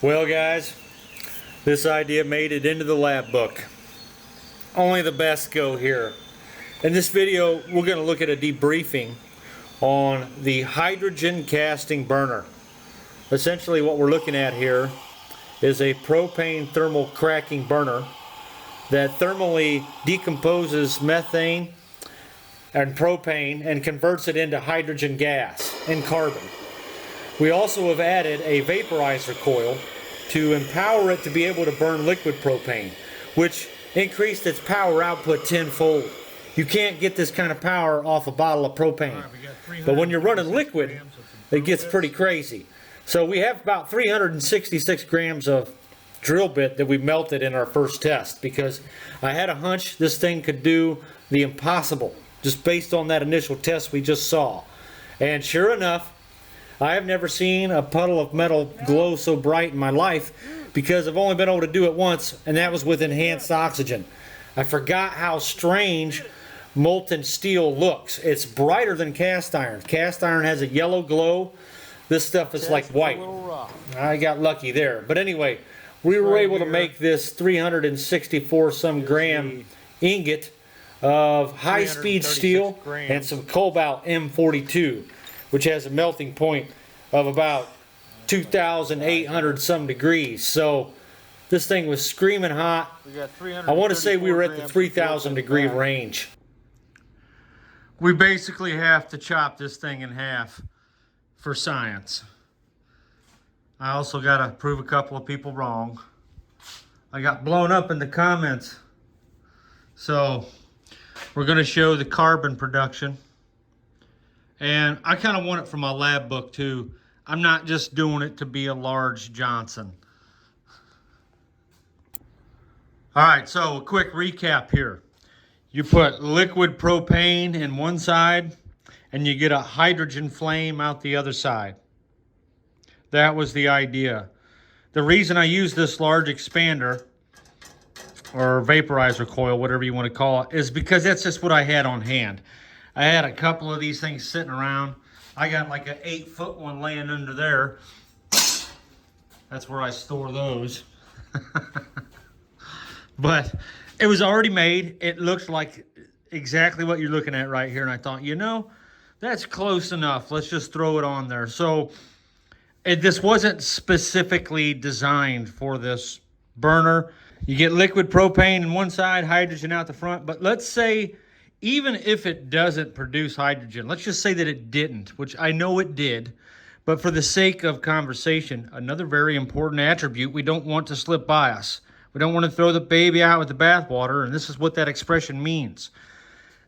Well guys, this idea made it into the lab book. Only the best go here. In this video, we're going to look at a debriefing on the hydrogen casting burner. Essentially what we're looking at here is a propane thermal cracking burner that thermally decomposes methane and propane and converts it into hydrogen gas and carbon. We also have added a vaporizer coil to empower it to be able to burn liquid propane, which increased its power output tenfold. You can't get this kind of power off a bottle of propane. But when you're running liquid, it gets pretty crazy. So we have about 366 grams of drill bit that we melted in our first test, because I had a hunch this thing could do the impossible, just based on that initial test we just saw. And sure enough, I have never seen a puddle of metal glow so bright in my life, because I've only been able to do it once, and that was with enhanced oxygen. I forgot how strange molten steel looks. It's brighter than cast iron. Cast iron has a yellow glow. This stuff is like white. I got lucky there. But anyway, we were able to make this 364 some gram ingot of high-speed steel and some cobalt M42, which has a melting point of about 2,800 some degrees. So this thing was screaming hot. I want to say we were at the 3,000 degree range. We basically have to chop this thing in half for science. I also got to prove a couple of people wrong. I got blown up in the comments. So we're going to show the carbon production. And I kind of want it from my lab book too. I'm not just doing it to be a large Johnson. All right, so a quick recap here. You put liquid propane in one side and you get a hydrogen flame out the other side. That was the idea. The reason I use this large expander or vaporizer coil, whatever you want to call it, is because that's just what I had on hand. I had a couple of these things sitting around. I got like an 8-foot one laying under there. That's where I store those. But it was already made. It looked like exactly what you're looking at right here. And I thought, you know, that's close enough. Let's just throw it on there. So this wasn't specifically designed for this burner. You get liquid propane in one side, hydrogen out the front. But let's say, even if it doesn't produce hydrogen, let's just say that it didn't, which I know it did, but for the sake of conversation, another very important attribute we don't want to slip by us. We don't want to throw the baby out with the bathwater, and this is what that expression means.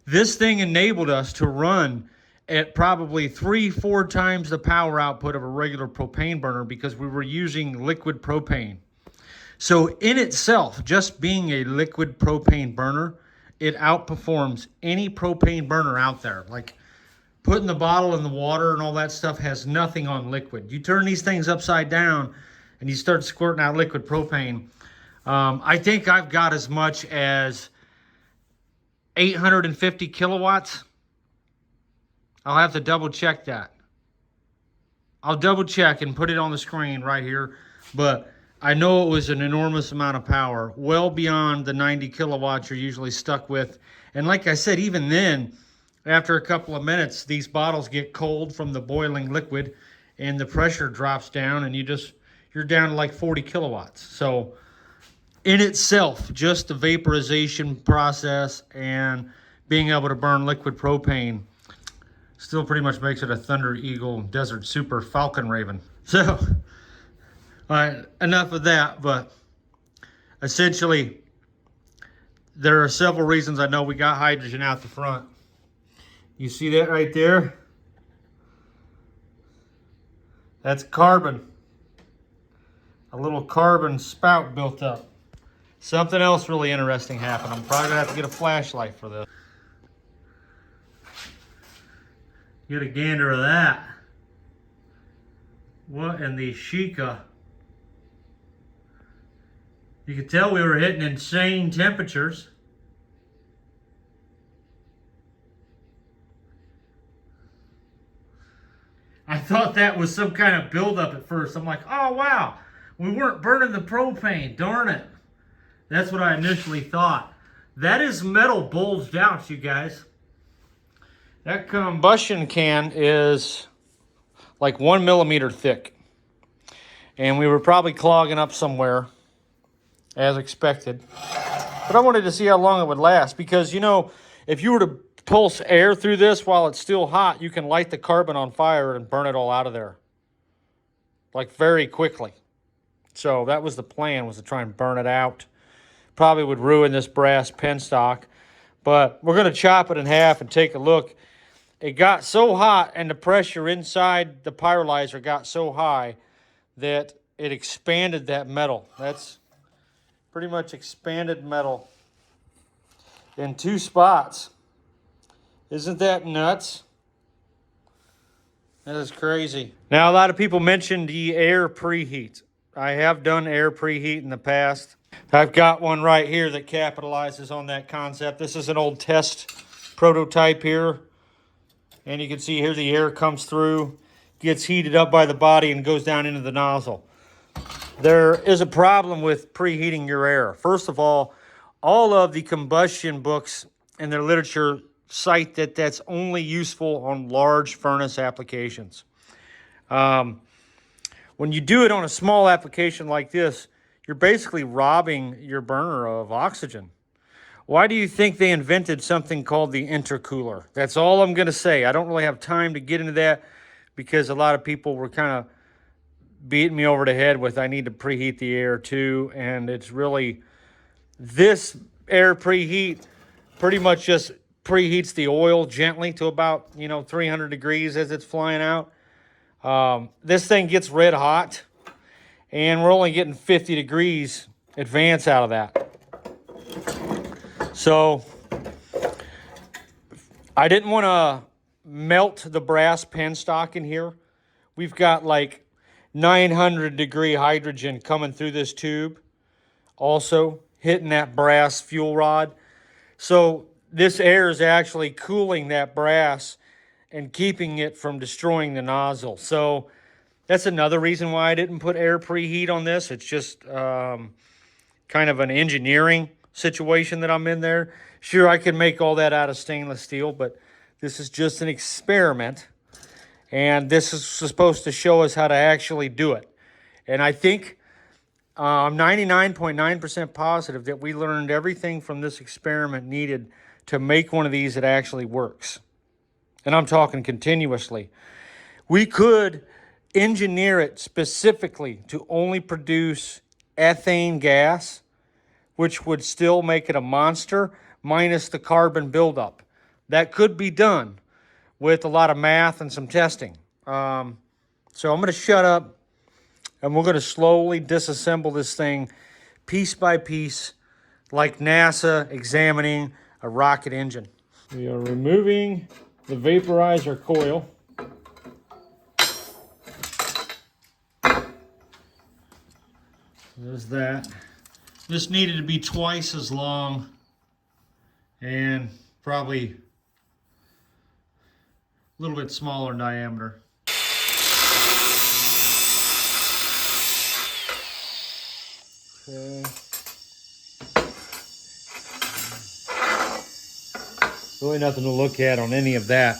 This thing enabled us to run at probably 3-4 times the power output of a regular propane burner because we were using liquid propane. So in itself, just being a liquid propane burner, it outperforms any propane burner out there. Like putting the bottle in the water and all that stuff has nothing on liquid. You turn these things upside down and you start squirting out liquid propane. I think I've got as much as 850 kilowatts. I'll have to double check that. I'll double check and put it on the screen right here. But I know it was an enormous amount of power, well beyond the 90 kilowatts you're usually stuck with. And like I said, even then, after a couple of minutes, these bottles get cold from the boiling liquid and the pressure drops down and you're down to like 40 kilowatts. So in itself, just the vaporization process and being able to burn liquid propane still pretty much makes it a Thunder Eagle Desert Super Falcon Raven. So, all right, enough of that, but essentially, there are several reasons I know we got hydrogen out the front. You see that right there? That's carbon. A little carbon spout built up. Something else really interesting happened. I'm probably gonna have to get a flashlight for this. Get a gander of that. What in the Sheikah? You could tell we were hitting insane temperatures. I thought that was some kind of buildup at first. I'm like, oh wow, We weren't burning the propane, darn it. That's what I initially thought. That is metal bulged out, you guys. That combustion can is like 1 millimeter thick. And we were probably clogging up somewhere, as expected. But I wanted to see how long it would last, because, you know, if you were to pulse air through this while it's still hot, you can light the carbon on fire and burn it all out of there, like very quickly. So that was the plan, was to try and burn it out. Probably would ruin this brass penstock, but we're going to chop it in half and take a look. It got so hot, and the pressure inside the pyrolyzer got so high that it expanded that metal. That's pretty much expanded metal in 2 spots. Isn't that nuts? That is crazy. Now, a lot of people mentioned the air preheat. I have done air preheat in the past. I've got one right here that capitalizes on that concept. This is an old test prototype here. And you can see here the air comes through, gets heated up by the body, and goes down into the nozzle. There is a problem with preheating your air. First of all of the combustion books and their literature cite that that's only useful on large furnace applications. When you do it on a small application like this, you're basically robbing your burner of oxygen. Why do you think they invented something called the intercooler? That's all I'm going to say. I don't really have time to get into that because a lot of people were kind of beating me over the head with I need to preheat the air too. And it's really, this air preheat pretty much just preheats the oil gently to about, 300 degrees as it's flying out. This thing gets red hot, and we're only getting 50 degrees advance out of that. So I didn't want to melt the brass penstock in here. We've got like 900 degree hydrogen coming through this tube, also hitting that brass fuel rod. So this air is actually cooling that brass and keeping it from destroying the nozzle. So that's another reason why I didn't put air preheat on this. It's just kind of an engineering situation that I'm in there. Sure, I can make all that out of stainless steel, but this is just an experiment. And this is supposed to show us how to actually do it. And I think I'm 99.9% positive that we learned everything from this experiment needed to make one of these that actually works. And I'm talking continuously. We could engineer it specifically to only produce ethane gas, which would still make it a monster, minus the carbon buildup. That could be done with a lot of math and some testing. So I'm going to shut up, and we're going to slowly disassemble this thing piece by piece, like NASA examining a rocket engine. We are removing the vaporizer coil. There's that. This needed to be twice as long and probably a little bit smaller in diameter. Okay. Really nothing to look at on any of that.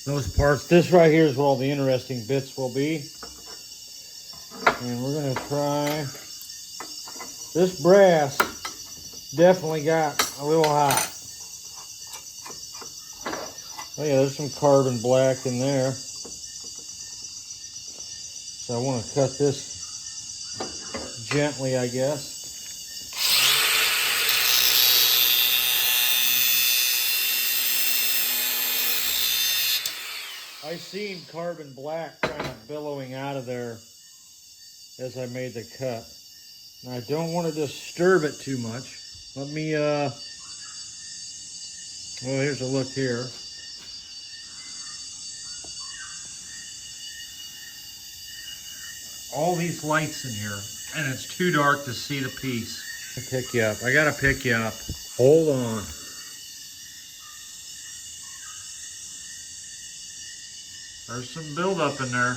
Those parts. This right here is where all the interesting bits will be. And we're going to try. This brass definitely got a little hot. Oh yeah, there's some carbon black in there. So I want to cut this gently, I guess. I seen carbon black kind of billowing out of there as I made the cut. And I don't want to disturb it too much. Let me, well, here's a look here. All these lights in here, and it's too dark to see the piece. I'll pick you up. I gotta pick you up. Hold on. There's some buildup in there.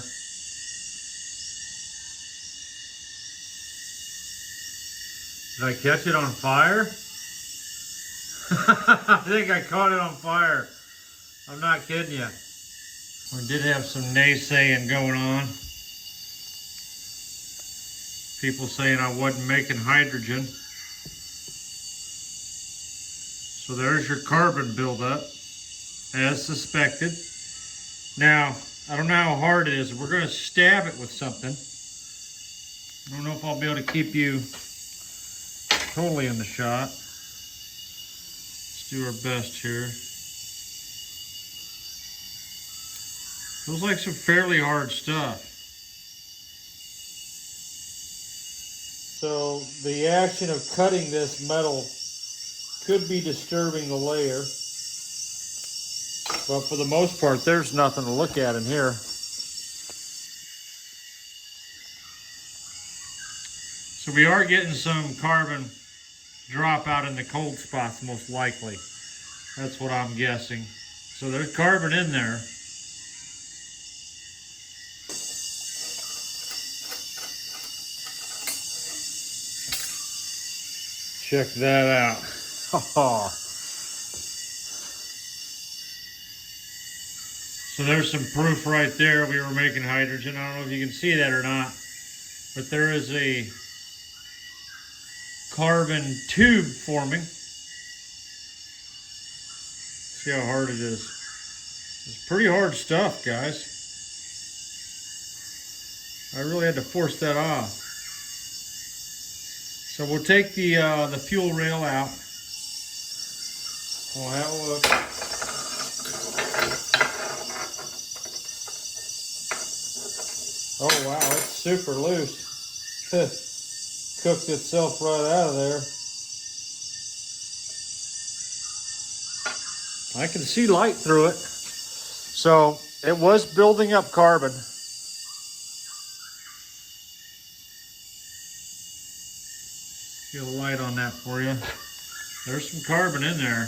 Did I catch it on fire? I think I caught it on fire. I'm not kidding you. We did have some naysaying going on. People saying I wasn't making hydrogen. So there's your carbon buildup, as suspected. Now, I don't know how hard it is. We're going to stab it with something. I don't know if I'll be able to keep you totally in the shot. Let's do our best here. Feels like some fairly hard stuff. So the action of cutting this metal could be disturbing the layer. But for the most part, there's nothing to look at in here. So we are getting some carbon drop out in the cold spots, most likely. That's what I'm guessing. So there's carbon in there. Check that out. So there's some proof right there we were making hydrogen. I don't know if you can see that or not, but there is a carbon tube forming. See how hard it is. It's pretty hard stuff, guys. I really had to force that off. So we'll take the fuel rail out. We'll have a look. Oh wow, it's super loose. Cooked itself right out of there. I can see light through it. So it was building up carbon. Get a light on that for you. There's some carbon in there.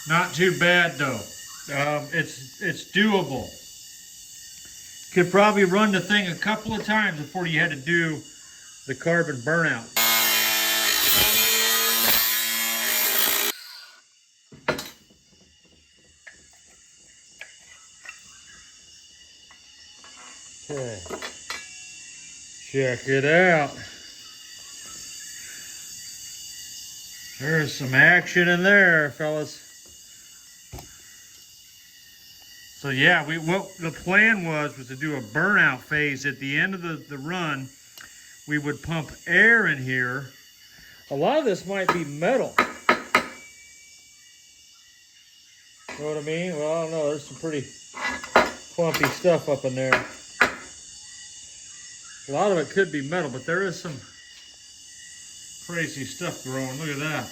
Not too bad though. It's doable. Could probably run the thing a couple of times before you had to do the carbon burnout. Okay. Check it out. There's some action in there, fellas. So yeah, what the plan was to do a burnout phase at the end of the run. We would pump air in here. A lot of this might be metal. You know what I mean? Well, I don't know. There's some pretty clumpy stuff up in there. A lot of it could be metal, but there is some crazy stuff growing. Look at that.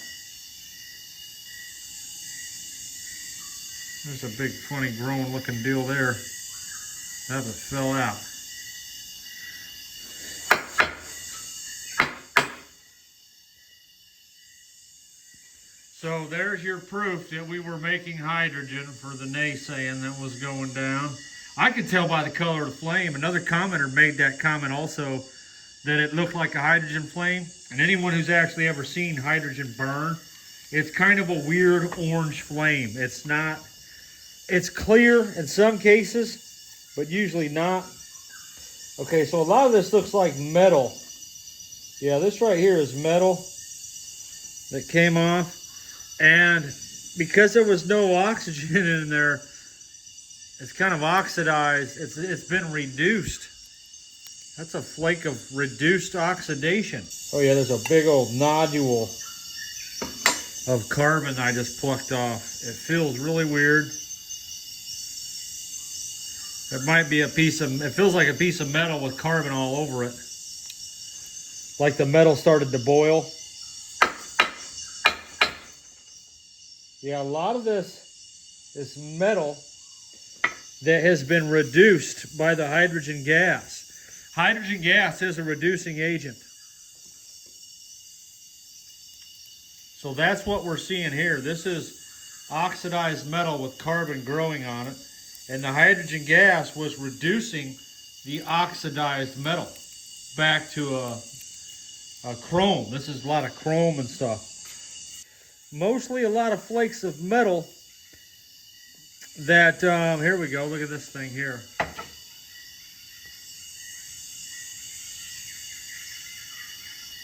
There's a big, funny, growing looking deal there. That just fell out. So there's your proof that we were making hydrogen for the naysaying that was going down. I could tell by the color of the flame. Another commenter made that comment also, that it looked like a hydrogen flame. And anyone who's actually ever seen hydrogen burn, it's kind of a weird orange flame. It's not, it's clear in some cases, but usually not. Okay, so a lot of this looks like metal. Yeah, this right here is metal that came off. And because there was no oxygen in there, it's kind of oxidized. It's been reduced. That's a flake of reduced oxidation. Oh yeah, there's a big old nodule of carbon I just plucked off. It feels really weird. It might be a piece of, it feels like a piece of metal with carbon all over it. Like the metal started to boil. Yeah, a lot of this is metal that has been reduced by the hydrogen gas. Hydrogen gas is a reducing agent. So that's what we're seeing here. This is oxidized metal with carbon growing on it. And the hydrogen gas was reducing the oxidized metal back to a chrome. This is a lot of chrome and stuff. Mostly a lot of flakes of metal that, here we go, look at this thing here.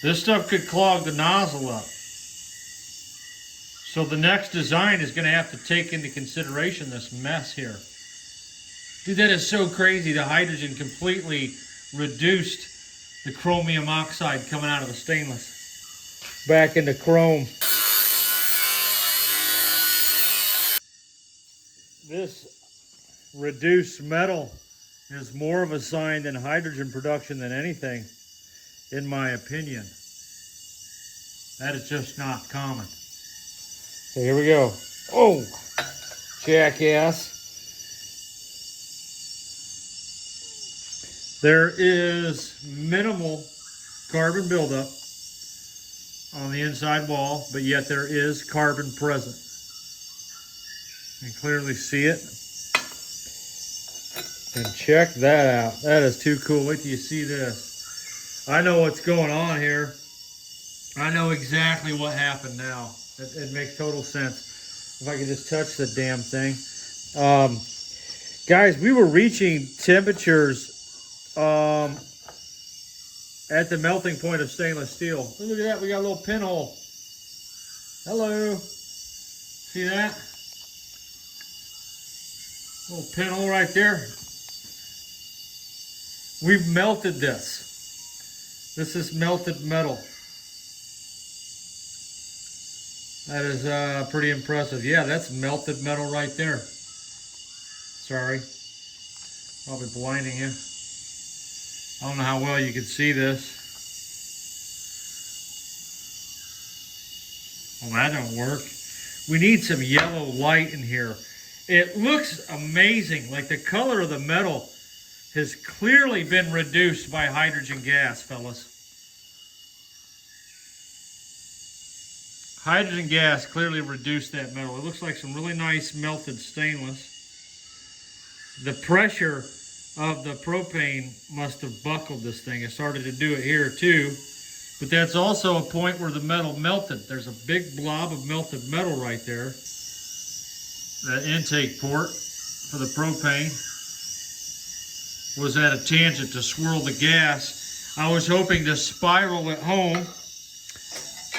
This stuff could clog the nozzle up. So the next design is going to have to take into consideration this mess here. Dude, that is so crazy. The hydrogen completely reduced the chromium oxide coming out of the stainless back into chrome. This reduced metal is more of a sign than hydrogen production than anything, in my opinion. That is just not common. So here we go. Oh, jackass. There is minimal carbon buildup on the inside wall, but yet there is carbon present. You can clearly see it. And check that out. That is too cool. Wait till you see this. I know what's going on here. I know exactly what happened now. It makes total sense. If I could just touch the damn thing. Guys, we were reaching temperatures at the melting point of stainless steel. Look at that, we got a little pinhole. Hello. See that? Little pinhole right there. We've melted this. This is melted metal. That is pretty impressive. Yeah, that's melted metal right there. Sorry. Probably blinding you. I don't know how well you can see this. Well, that don't work. We need some yellow light in here. It looks amazing. Like the color of the metal has clearly been reduced by hydrogen gas, fellas. Hydrogen gas clearly reduced that metal. It looks like some really nice melted stainless. The pressure of the propane must have buckled this thing. It started to do it here too. But that's also a point where the metal melted. There's a big blob of melted metal right there. That intake port for the propane was at a tangent to swirl the gas. I was hoping to spiral it home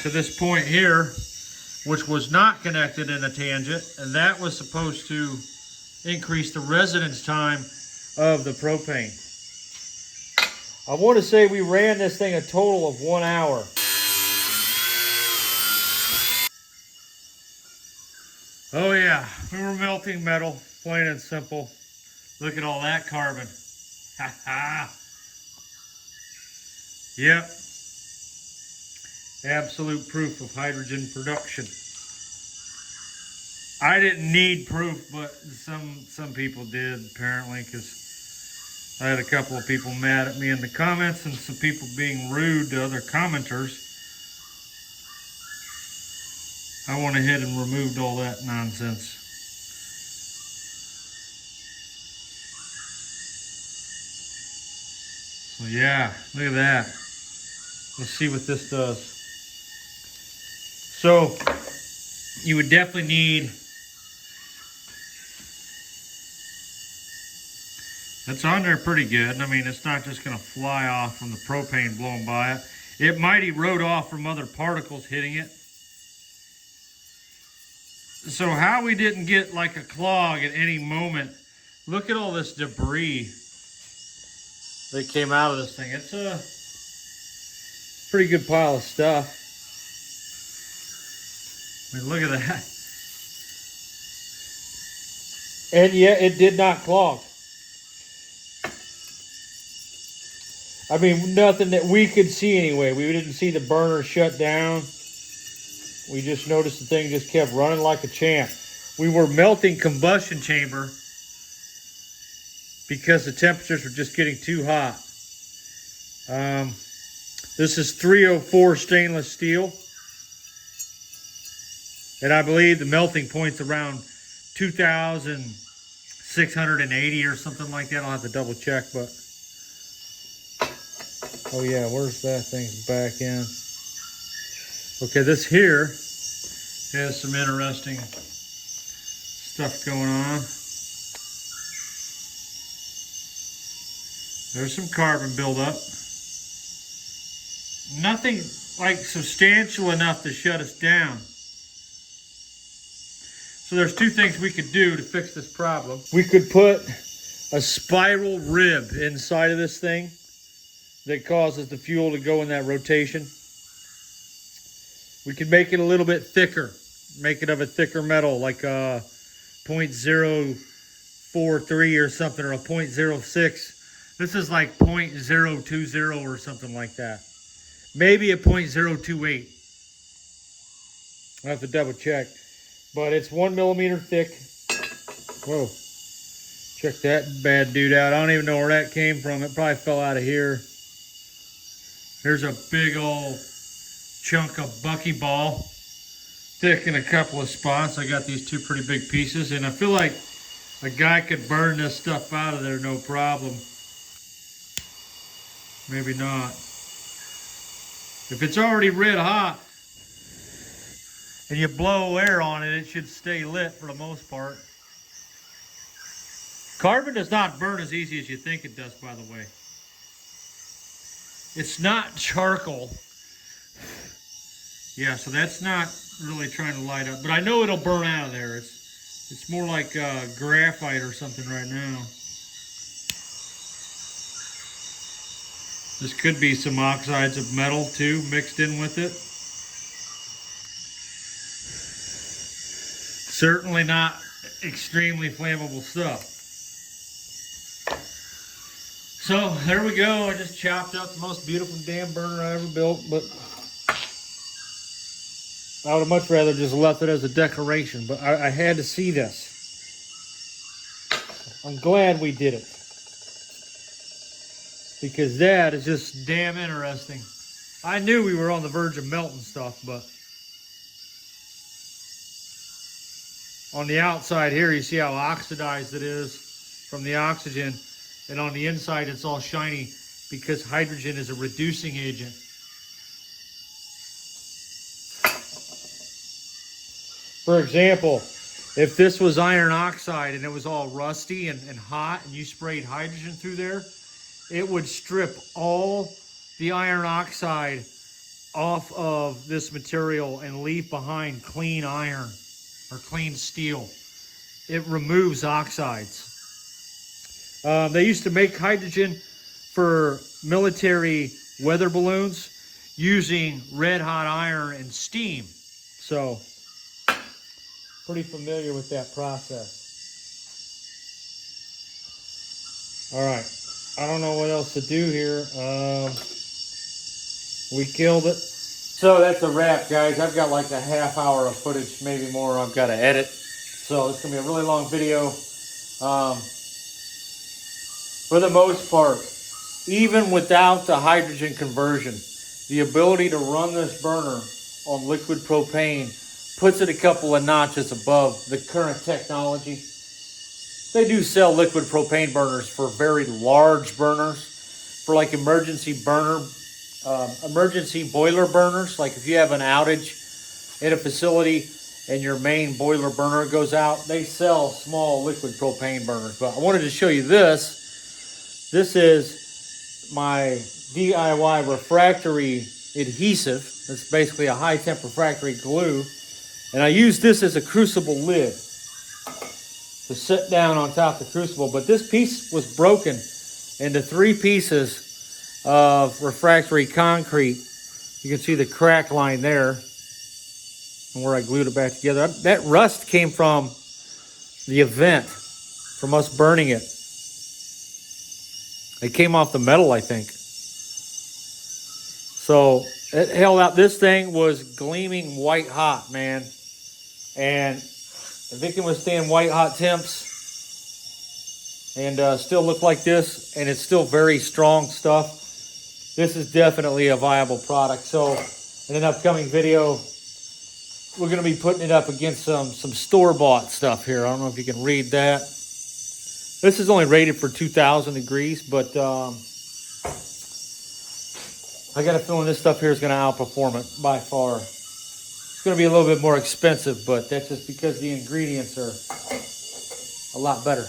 to this point here, which was not connected in a tangent, and that was supposed to increase the residence time of the propane. I want to say we ran this thing a total of 1 hour. Oh yeah, we were melting metal, plain and simple. Look at all that carbon. Ha ha. Yep. Absolute proof of hydrogen production. I didn't need proof, but some people did apparently, because I had a couple of people mad at me in the comments and some people being rude to other commenters. I went ahead and removed all that nonsense. So yeah, look at that. Let's see what this does. So you would definitely need, that's on there pretty good. I mean, it's not just going to fly off from the propane blowing by it. It might erode off from other particles hitting it. So how we didn't get like a clog at any moment, look at all this debris that came out of this thing. It's a pretty good pile of stuff. I mean, look at that. And yet it did not clog. I mean, nothing that we could see anyway. We didn't see the burner shut down. We just noticed the thing just kept running like a champ. We were melting combustion chamber because the temperatures were just getting too hot. This is 304 stainless steel. And I believe the melting point's around 2,680 or something like that. I'll have to double check, but oh yeah, where's that thing back in? Okay, this here has some interesting stuff going on. There's some carbon buildup. Nothing like substantial enough to shut us down. So there's two things we could do to fix this problem. We could put a spiral rib inside of this thing that causes the fuel to go in that rotation. We could make it a little bit thicker, make it of a thicker metal, like a 0.043 or something, or a 0.06. This is like 0.020 or something like that. Maybe a 0.028. I'll have to double check. But it's 1 millimeter thick. Whoa. Check that bad dude out. I don't even know where that came from. It probably fell out of here. There's a big old chunk of buckyball. Thick in a couple of spots. I got these two pretty big pieces. And I feel like a guy could burn this stuff out of there no problem. Maybe not. If it's already red hot and you blow air on it, it should stay lit for the most part. Carbon does not burn as easy as you think it does, by the way. It's not charcoal. Yeah, so that's not really trying to light up, but I know it'll burn out of there. It's more like graphite or something right now. This could be some oxides of metal too mixed in with it. Certainly not extremely flammable stuff. So there we go. I just chopped up the most beautiful damn burner I ever built, but I would have much rather just left it as a decoration, but I had to see this. I'm glad we did it, because that is just damn interesting. I knew we were on the verge of melting stuff, but on the outside here, you see how oxidized it is from the oxygen, and on the inside, it's all shiny because hydrogen is a reducing agent. For example, if this was iron oxide and it was all rusty and hot and you sprayed hydrogen through there, it would strip all the iron oxide off of this material and leave behind clean iron or clean steel. It removes oxides. They used to make hydrogen for military weather balloons using red hot iron and steam. So, pretty familiar with that process. All right. I don't know what else to do here. We killed it. So that's a wrap, guys. I've got like a half hour of footage, maybe more, I've got to edit. So it's going to be a really long video. For the most part, even without the hydrogen conversion, the ability to run this burner on liquid propane puts it a couple of notches above the current technology. They do sell liquid propane burners for very large burners, for like emergency boiler burners. Like if you have an outage in a facility and your main boiler burner goes out, they sell small liquid propane burners. But I wanted to show you this. This is my DIY refractory adhesive. It's basically a high temp refractory glue. And I use this as a crucible lid to sit down on top of the crucible. But this piece was broken into 3 pieces of refractory concrete. You can see the crack line there and where I glued it back together. That rust came from the event, from us burning it. It came off the metal, I think. So it held out. This thing was gleaming white hot, man. And if it can withstand white hot temps and still look like this, and it's still very strong stuff, this is definitely a viable product. So in an upcoming video, we're going to be putting it up against some store-bought stuff here. I don't know if you can read that. This is only rated for 2,000 degrees, but I got a feeling this stuff here is going to outperform it by far. It's going to be a little bit more expensive, but that's just because the ingredients are a lot better.